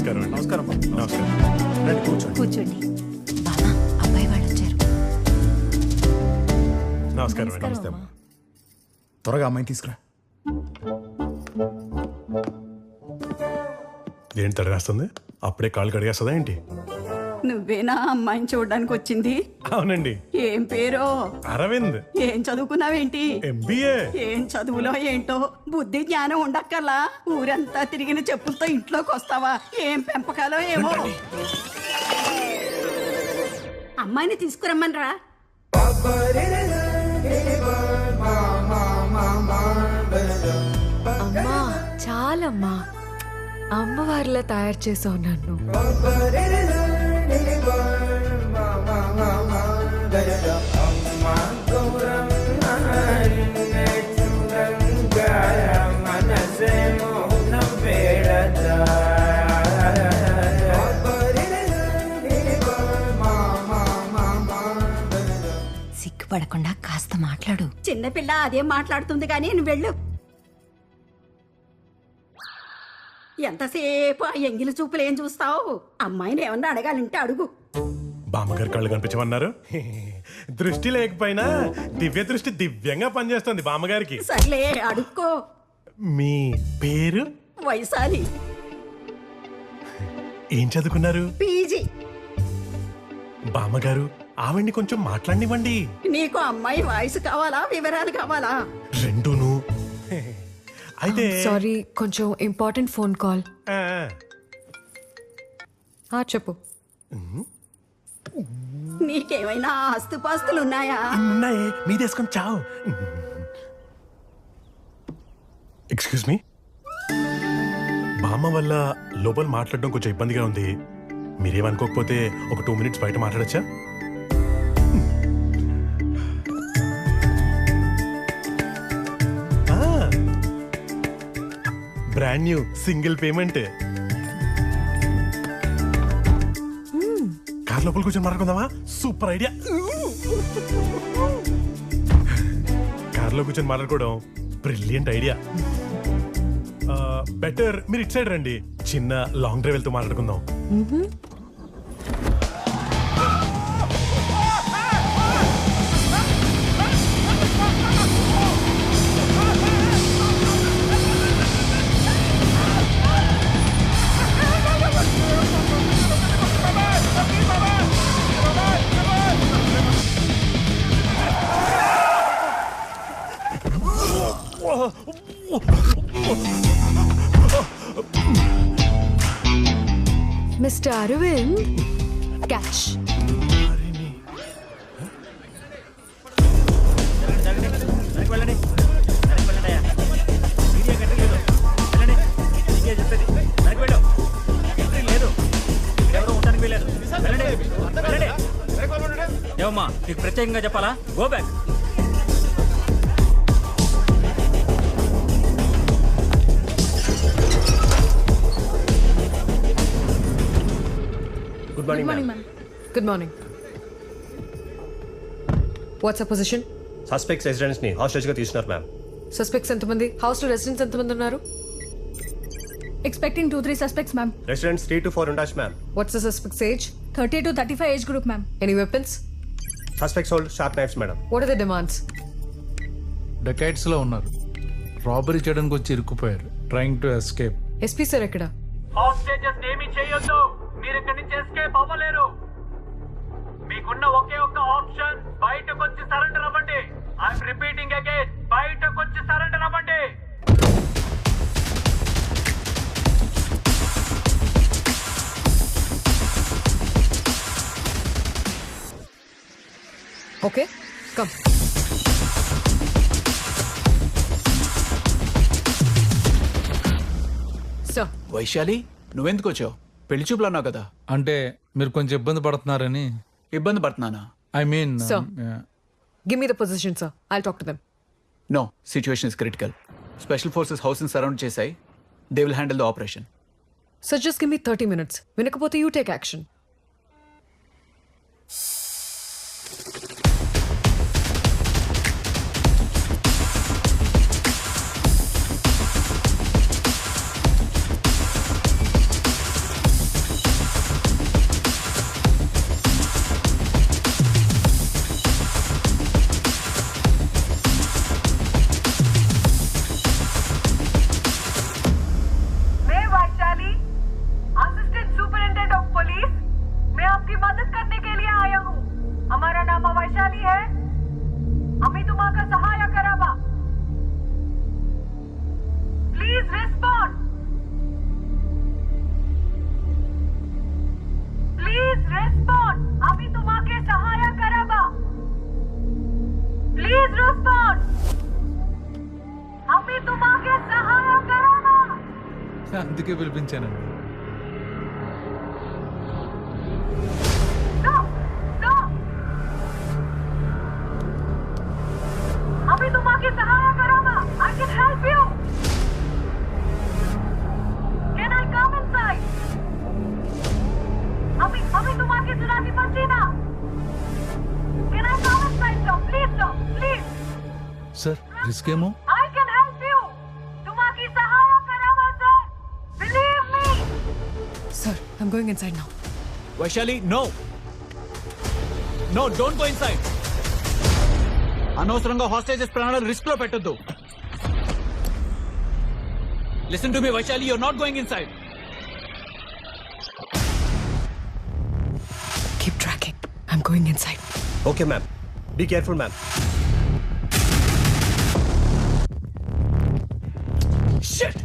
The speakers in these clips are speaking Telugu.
నమస్కారం అండి. నమస్కారం. నమస్కారం. రండి కూర్చోండి. కూర్చోండి. బావా, అబ్బాయి వాళ్ళు వచ్చారు. నమస్కారం అండి. నమస్తే అమ్మా. త్వరగా అమ్మాయిని తీసుకురా. ఏంటి తడి రాస్తుంది? అప్పుడే కాళ్ళు కడిగేస్తుందా ఏంటి? నువ్వేనా అమ్మాయిని చూడడానికి వచ్చింది? అవునండి. ఏం పేరో? అరవింద్. ఏం చదువుకున్నావేంటి? MBA. ఏం చదువులో ఏంటో బుద్ధి జ్ఞానం ఉండక్కర్లా. ఊరంతా తిరిగిన చెప్పులతో ఇంట్లోకి వస్తావా? ఏం పెంపకాలో ఏమో. అమ్మాయిని తీసుకురమ్మనరా. అమ్మా చాలమ్మా, అమ్మవారిలా తయారు చేసావు నన్ను. సిగ్గుపడకుండా కాస్త మాట్లాడు. చిన్నపిల్ల అదేం మాట్లాడుతుంది కానీ నువ్వు వెళ్ళు. ఎంతసేపు ఆ ఎంగిలి చూపులు ఏం చూస్తావు? అమ్మాయిని ఏమన్నా అడగాలంటే అడుగు. బామ్మగారు కళ్ళు కనిపించమన్నారు. దృష్టి లేకపోయినా దివ్య దృష్టి దివ్యంగా పనిచేస్తుంది బామ్మగారికి. సర్లే అడుక్కో. మీ పేరు? వైశాలి. ఏం చదువుకున్నారు? పీజీ. బామ్మగారు ఆవిడ్ని కొంచెం మాట్లాడినివ్వండి. నీకు అమ్మాయి వాయిస్ కావాలా, వివరాలు కావాలా? రెండూను. అయితే సారీ, కొంచెం ఇంపార్టెంట్ ఫోన్ కాల్. చెప్పు. నీకేమైనా ఆస్తుపాస్తులు ఉన్నాయా? ఉన్నాయే, మీదేసుకొని చావు. ఎక్స్క్యూజ్ మీ, బామ్మ వల్ల లోపల మాట్లాడడం కొంచెం ఇబ్బందిగా ఉంది. మీరేమనుకోకపోతే ఒక 2 minutes బయట మాట్లాడచ్చా? Brand new single payment. Car లోపల కూర్చొని మాట్లాడుకుందామా? Super idea. కార్లో కూర్చొని మాట్లాడుకోవడం బ్రిలియంట్ ఐడియా. బెటర్ మీరు ఇటు సైడ్ రండి, చిన్న లాంగ్ డ్రైవ్ వెళ్తూ మాట్లాడుకుందాం. Mister Arvind, catch. ఏమమ్మా నీకు ప్రత్యేకంగా చెప్పాలా? Go back. Good morning ma'am. Good morning. What's a position? Suspects residents ని హాస్టేజ్ గా తీసుకున్నారు మ్యామ్. సస్పెక్ట్స్ ఎంతమంది? హౌస్ లో రెసిడెంట్స్ ఎంతమంది ఉన్నారు? Expecting 2-3 suspects, ma'am. Residents 3 to 4 ఉండొచ్చు ma'am. What's the suspects age? 30 to 35 age group, ma'am. Any weapons? Suspects hold sharp knives madam. What are the demands? డెకైడ్స్ లో ఉన్నారు. రాబరీ చేయడానికి వచ్చి ఇరుక్కుపోయారు. Trying to escape. SP sir ఎక్కడ? హాస్టేజెస్ ఏమీ చేయొద్దు. మీరు ఇక్కడి నుంచి ఎస్కేప్ అవ్వలేరు. మీకున్న ఒకే ఒక్క ఆప్షన్ బయటకు వచ్చి సరెండర్ అవ్వండి. ఐఎమ్ రిపీటింగ్ అగైన్, బయటకు వచ్చి సరెండర్ అవ్వండి. Okay, come. సార్. వైశాలి, నువ్వెందుకు వచ్చావు? పెళ్లి చూపులు అన్నావు కదా. అంటే మీరు కొంచెం ఇబ్బంది పడుతున్నారని. ఇబ్బంది పడుతున్నానా? I mean Sir. Give me the position, sir. I'll talk to them. No, situation is critical. Special forces house ని సరౌండ్ చేశాయి. They will handle the operation. Sir, just give me 30 minutes. వినకపోతే you take action. అందుకే పిలిపించానండి. अभी तुम आके सहारा करो ना. I can help you. Can I come inside? अभी तुम आके सुनाती मत ना. Can I come inside, sir? Please. Sir risk ఏమో. I can help you. तुम आके सहारा करो sir. Believe me. Sir, I'm going inside now. Vaishali no don't go inside. అనవసరంగా హాస్టేజెస్ ప్రాణాలు రిస్క్ లో పెట్టొద్దు. Listen to me Vaishali, you're not going inside. Keep tracking. I'm going inside. Okay ma'am, be careful ma'am. Shit!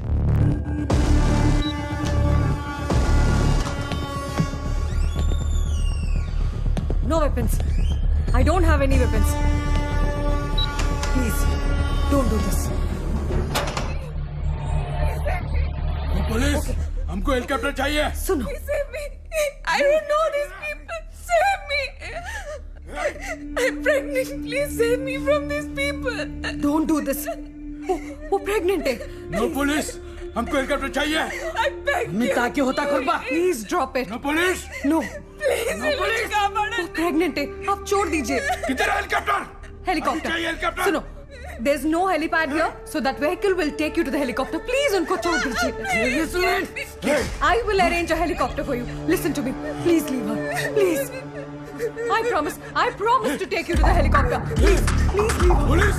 No weapons. I don't have any weapons. Please, don't do this. Police, हमको हेलीकॉप्टर चाहिए. Suno. Save me. I don't know these people. Save me. I'm pregnant. Please save me from these people. Don't do this. वो प्रेग्नेंट है. नो पुलिस, हमको हेलीकॉप्टर चाहिए. I beg you. ताकि होता कुर्बा. Please drop it. No police, No. Please, वो प्रेग्नेंट है. आप छोड़ दीजिए. किधर है हेलीकॉप्टर? हेलीकॉप्टर. चाहिए हेलीकॉप्टर. सुनो. There's no helipad here, so that vehicle will take you to the helicopter. Please, उनको छोड़ दीजिए. I will arrange a helicopter for you. Listen to me. Please leave her. Please. I promise to take you to the helicopter. Please leave her. Police,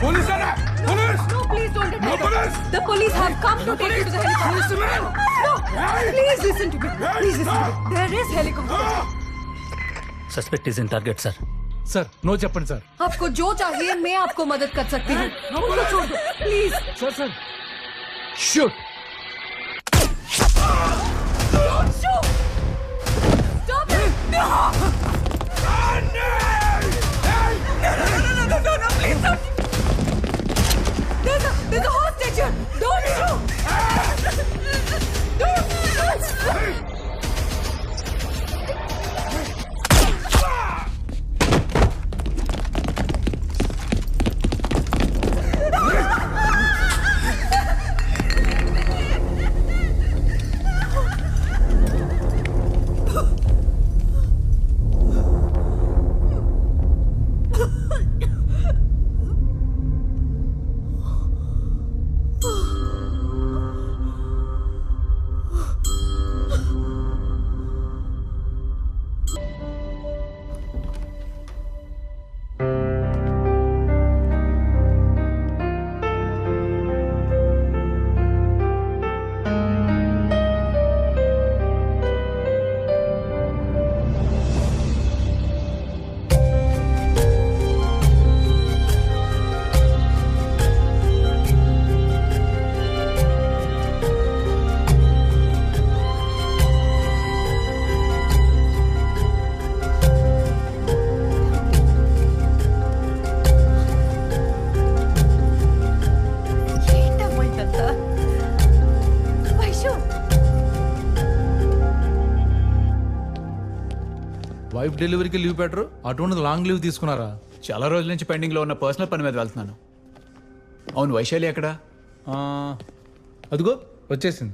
police आ रहा है. Police, No, please don't attack No, her. police! The police have come to take you to the helicopter. No, please listen to me. Please listen to me. There is helicopter. Suspect is in target sir. Sir no చెప్పండి సార్. आपको जो चाहिए मैं आपको मदद कर सकती हूँ. उनको छोड़ दो. Please. Sir Shoot! Don't shoot. Stop it. No. No, please don't. There's a hostage here. Don't shoot. Don't. Wife డెలివరీకి లీవ్ పెట్టరు, అటువంటిది లాంగ్ లీవ్ తీసుకున్నారా? చాలా రోజుల నుంచి పెండింగ్ లో ఉన్న పర్సనల్ పని మీద వెళ్తున్నాను. అవును, వైశాలి ఎక్కడ? ఆ, అదిగో వచ్చేసింది.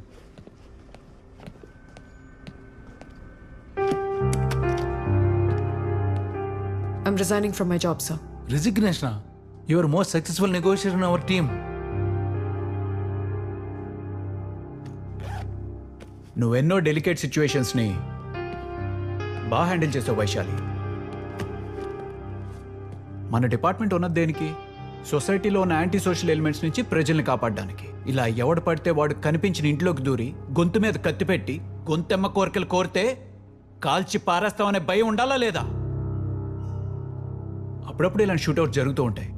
I'm resigning from my job, sir. Resignation. Your most successful negotiator in our team. నువ్వెన్నో డెలికేట్ సిచ్యువేషన్స్ ని బాగా హ్యాండిల్ చేసావు వైశాలి. మన డిపార్ట్మెంట్ ఉన్నది దేనికి? సొసైటీలో ఉన్న యాంటీ సోషల్ ఎలిమెంట్స్ నుంచి ప్రజల్ని కాపాడడానికి. ఇలా ఎవడు పడితే వాడు కనిపించిన ఇంట్లోకి దూరి గొంతు మీద కత్తి పెట్టి గొంతెమ్మ కోరికలు కోరితే కాల్చి పారేస్తామనే భయం ఉండాలా లేదా? అప్పుడప్పుడు ఇలాంటి షూట్అవుట్ జరుగుతూ ఉంటాయి.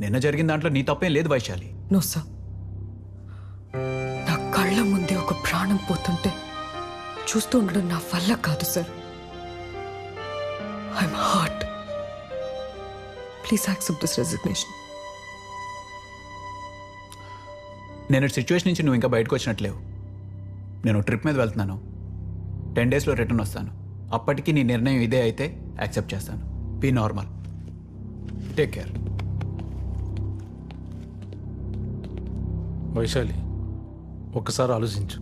నిన్న జరిగిన దాంట్లో నీ తప్పేం లేదు వైశాలి. No, sir. నా కళ్ళ ముందే ఒక ప్రాణం పోతుంటే చూస్తూ ఉండడం నా వల్ల కాదు, sir. I'm hurt. Please accept this resignation. నేను సిచ్యువేషన్ నుంచి నువ్వు ఇంకా బయటకు వచ్చినట్లేవు. నేను ట్రిప్ మీద వెళ్తున్నాను, 10 డేస్లో రిటర్న్ వస్తాను. అప్పటికి నీ నిర్ణయం ఇదే అయితే యాక్సెప్ట్ చేస్తాను. Be normal, take care. Vaishali, ఒక్కసారి ఆలోచించు.